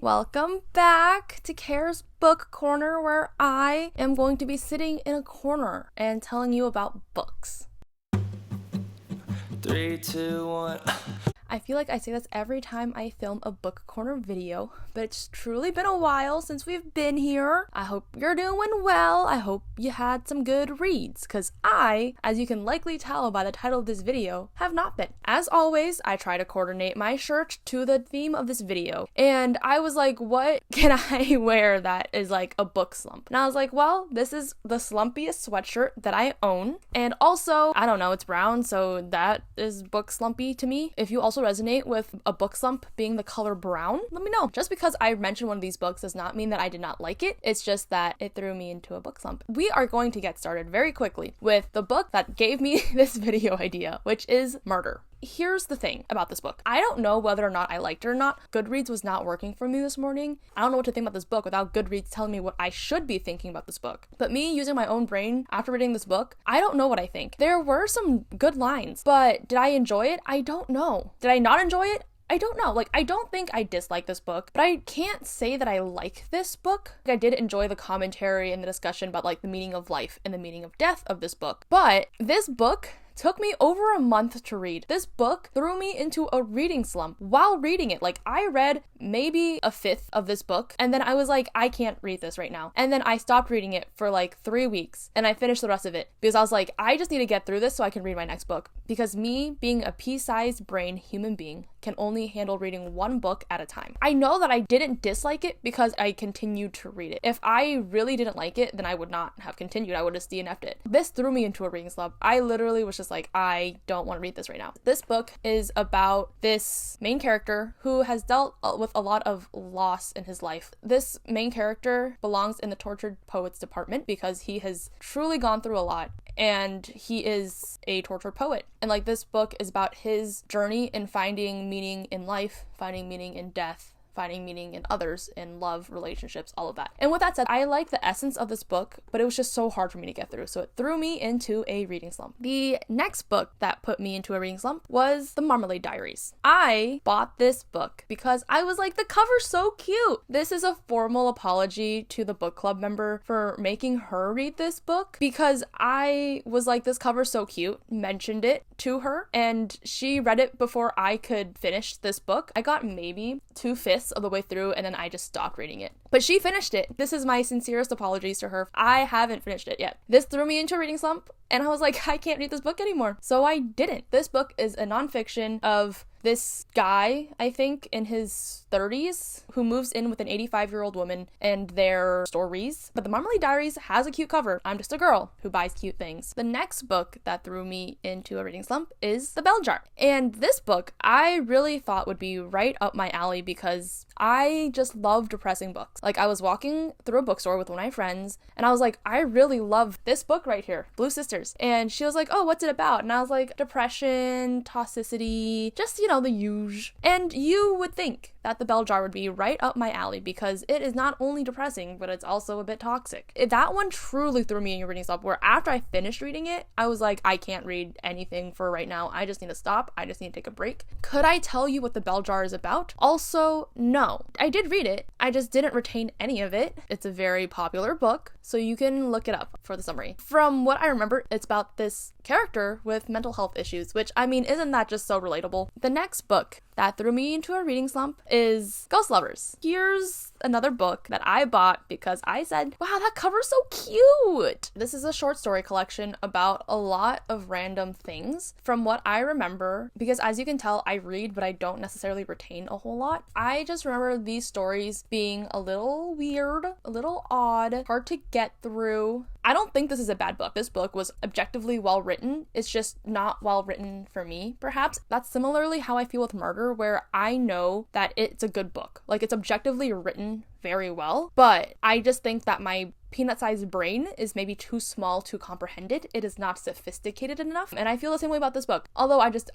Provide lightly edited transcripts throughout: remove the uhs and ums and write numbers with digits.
Welcome back to Care's Book Corner, where I am going to be sitting in a corner and telling you about books. 3, 2, 1. I feel like I say this every time I film a book corner video, but it's truly been a while since we've been here. I hope you're doing well. I hope you had some good reads, because I, as you can likely tell by the title of this video, have not been. As always, I try to coordinate my shirt to the theme of this video, and I was like, what can I wear that is like a book slump? And I was like, well, this is the slumpiest sweatshirt that I own, and also, I don't know, it's brown, so that is book slumpy to me. If you also resonate with a book slump being the color brown, let me know. Just because I mentioned one of these books does not mean that I did not like it. It's just that it threw me into a book slump. We are going to get started very quickly with the book that gave me this video idea, which is Murder. Here's the thing about this book. I don't know whether or not I liked it or not. Goodreads was not working for me this morning. I don't know what to think about this book without Goodreads telling me what I should be thinking about this book. But me using my own brain after reading this book, I don't know what I think. There were some good lines, but did I enjoy it? I don't know. Did I not enjoy it? I don't know. I don't think I dislike this book, but I can't say that I like this book. I did enjoy the commentary and the discussion about, the meaning of life and the meaning of death of this book. But this book took me over a month to read. This book threw me into a reading slump while reading it. I read maybe a fifth of this book, and then I was like, I can't read this right now. And then I stopped reading it for 3 weeks, and I finished the rest of it because I was like, I just need to get through this so I can read my next book. Because me, being a pea-sized brain human being, can only handle reading one book at a time. I know that I didn't dislike it because I continued to read it. If I really didn't like it, then I would not have continued. I would have DNF'd it. This threw me into a reading slump. I literally was just like, I don't want to read this right now. This book is about this main character who has dealt with a lot of loss in his life. This main character belongs in the tortured poets department because he has truly gone through a lot, and he is a tortured poet. And this book is about his journey in finding meaning in life, finding meaning in death, finding meaning in others, in love, relationships, all of that. And with that said, I like the essence of this book, but it was just so hard for me to get through, so it threw me into a reading slump. The next book that put me into a reading slump was The Marmalade Diaries. I bought this book because I was like, the cover's so cute. This is a formal apology to the book club member for making her read this book, because I was like, this cover's so cute, mentioned it to her, and she read it before I could finish this book. I got maybe 2/5 of the way through, and then I just stopped reading it. But she finished it. This is my sincerest apologies to her. I haven't finished it yet. This threw me into a reading slump, and I was like, I can't read this book anymore. So I didn't. This book is a nonfiction of this guy, I think, in his 30s, who moves in with an 85-year-old woman and their stories. But The Marmalade Diaries has a cute cover. I'm just a girl who buys cute things. The next book that threw me into a reading slump is The Bell Jar. And this book I really thought would be right up my alley because I just love depressing books. I was walking through a bookstore with one of my friends, and I was like, I really love this book right here, Blue Sisters. And she was like, oh, what's it about? And I was like, depression, toxicity, just, the huge. And you would think that The Bell Jar would be right up my alley because it is not only depressing, but it's also a bit toxic. That one truly threw me in a reading slump, where after I finished reading it, I was like, I can't read anything for right now. I just need to stop. I just need to take a break. Could I tell you what The Bell Jar is about? Also, no. I did read it. I just didn't retain any of it. It's a very popular book, so you can look it up for the summary. From what I remember, it's about this character with mental health issues, which, isn't that just so relatable? The next book that threw me into a reading slump is Ghost Lovers. Here's another book that I bought because I said, wow, that cover's so cute. This is a short story collection about a lot of random things. From what I remember, because as you can tell, I read, but I don't necessarily retain a whole lot. I just remember these stories being a little weird, a little odd, hard to get through. I don't think this is a bad book. This book was objectively well written. It's just not well written for me, perhaps. That's similarly how I feel with Murder, where I know that it's a good book. It's objectively written very well, but I just think that my peanut-sized brain is maybe too small to comprehend it. It is not sophisticated enough. And I feel the same way about this book. Although I just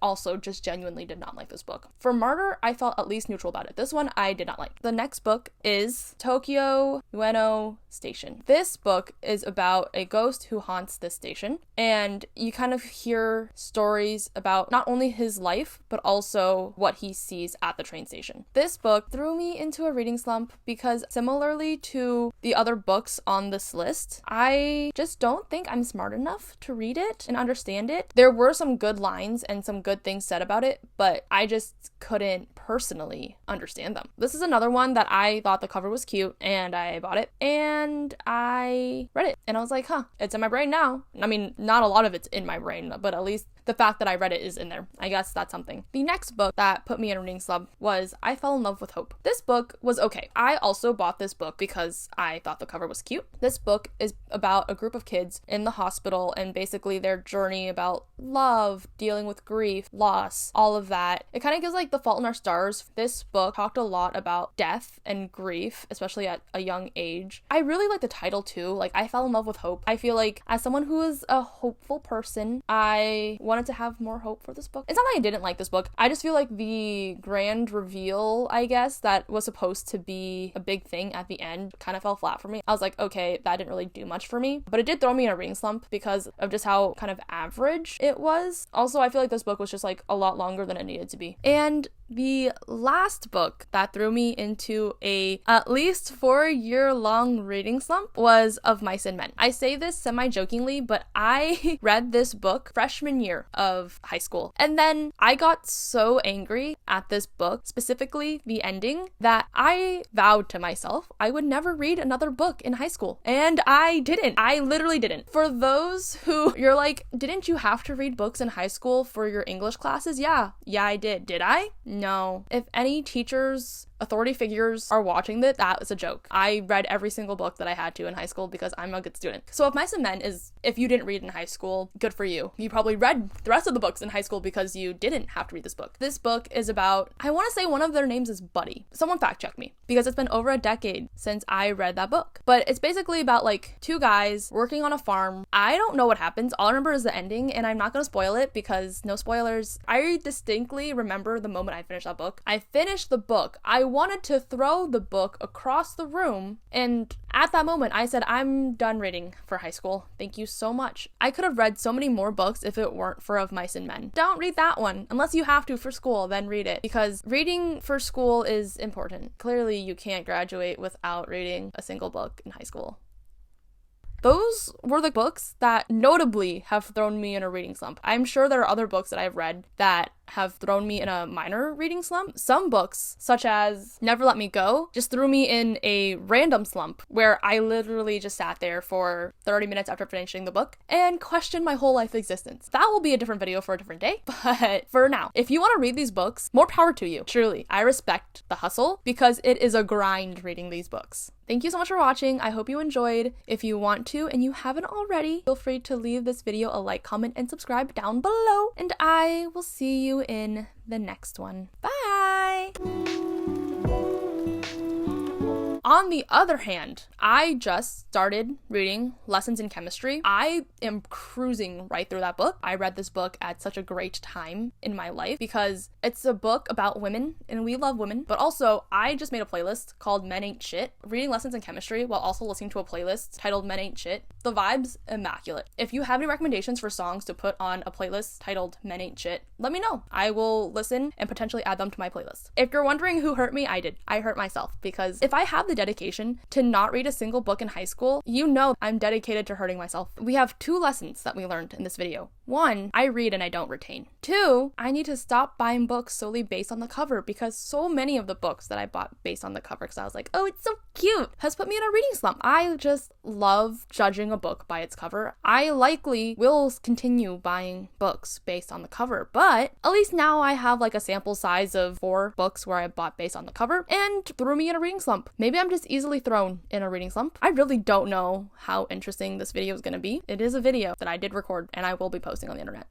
genuinely did not like this book. For Martyr, I felt at least neutral about it. This one I did not like. The next book is Tokyo Ueno Station. This book is about a ghost who haunts this station, and you kind of hear stories about not only his life, but also what he sees at the train station. This book threw me into a reading slump because similarly to the other books on this list, I just don't think I'm smart enough to read it and understand it. There were some good lines and some good things said about it, but I just couldn't personally understand them. This is another one that I thought the cover was cute, and I bought it, and I read it, and I was like, it's in my brain now. I mean, not a lot of it's in my brain, but at least the fact that I read it is in there. I guess that's something. The next book that put me in a reading slump was I Fell in Love with Hope. This book was okay. I also bought this book because I thought the cover was cute. This book is about a group of kids in the hospital and basically their journey about love, dealing with grief, loss, all of that. It kind of gives like The Fault in Our Stars. This book talked a lot about death and grief, especially at a young age. I really like the title too. Like, I Fell in Love with Hope. I feel like as someone who is a hopeful person, I wanted to have more hope for this book. It's not that I didn't like this book. I just feel like the grand reveal, I guess, that was supposed to be a big thing at the end kind of fell flat for me. I was like, okay, that didn't really do much for me. But it did throw me in a reading slump because of just how kind of average it was. Also, I feel like this book was just like a lot longer than it needed to be. And the last book that threw me into a at least 4-year-long reading slump was Of Mice and Men. I say this semi-jokingly, but I read this book freshman year of high school. And then I got so angry at this book, specifically the ending, that I vowed to myself I would never read another book in high school. And I didn't. I literally didn't. For those who you're like, didn't you have to read books in high school for your English classes? Yeah, I did. Did I? No. If any teachers, authority figures are watching this, that was a joke. I read every single book that I had to in high school because I'm a good student. So Of Mice and Men is, if you didn't read in high school, good for you. You probably read the rest of the books in high school because you didn't have to read this book. This book is about, I want to say one of their names is Buddy. Someone fact check me because it's been over a decade since I read that book. But it's basically about like two guys working on a farm. I don't know what happens. All I remember is the ending, and I'm not going to spoil it because no spoilers. I distinctly remember the moment I finished that book. I finished the book. I wanted to throw the book across the room, and at that moment I said, I'm done reading for high school. Thank you so much. I could have read so many more books if it weren't for Of Mice and Men. Don't read that one. Unless you have to for school, then read it, because reading for school is important. Clearly you can't graduate without reading a single book in high school. Those were the books that notably have thrown me in a reading slump. I'm sure there are other books that I've read that have thrown me in a minor reading slump. Some books, such as Never Let Me Go, just threw me in a random slump where I literally just sat there for 30 minutes after finishing the book and questioned my whole life existence. That will be a different video for a different day, but for now, if you want to read these books, more power to you. Truly, I respect the hustle because it is a grind reading these books. Thank you so much for watching. I hope you enjoyed. If you want to and you haven't already, feel free to leave this video a like, comment, and subscribe down below. And I will see you in the next one. Bye! On the other hand, I just started reading Lessons in Chemistry. I am cruising right through that book. I read this book at such a great time in my life because it's a book about women, and we love women, but also I just made a playlist called Men Ain't Shit, reading Lessons in Chemistry while also listening to a playlist titled Men Ain't Shit. The vibe's immaculate. If you have any recommendations for songs to put on a playlist titled Men Ain't Shit, let me know. I will listen and potentially add them to my playlist. If you're wondering who hurt me, I did. I hurt myself because if I have the dedication to not read a single book in high school, you know I'm dedicated to hurting myself. We have 2 lessons that we learned in this video. 1, I read and I don't retain. 2, I need to stop buying books solely based on the cover because so many of the books that I bought based on the cover because I was like, oh, it's so cute, has put me in a reading slump. I just love judging a book by its cover. I likely will continue buying books based on the cover, but at least now I have like a sample size of 4 books where I bought based on the cover and threw me in a reading slump. Maybe I'm just easily thrown in a reading slump. I really don't know how interesting this video is going to be. It is a video that I did record and I will be posting on the internet.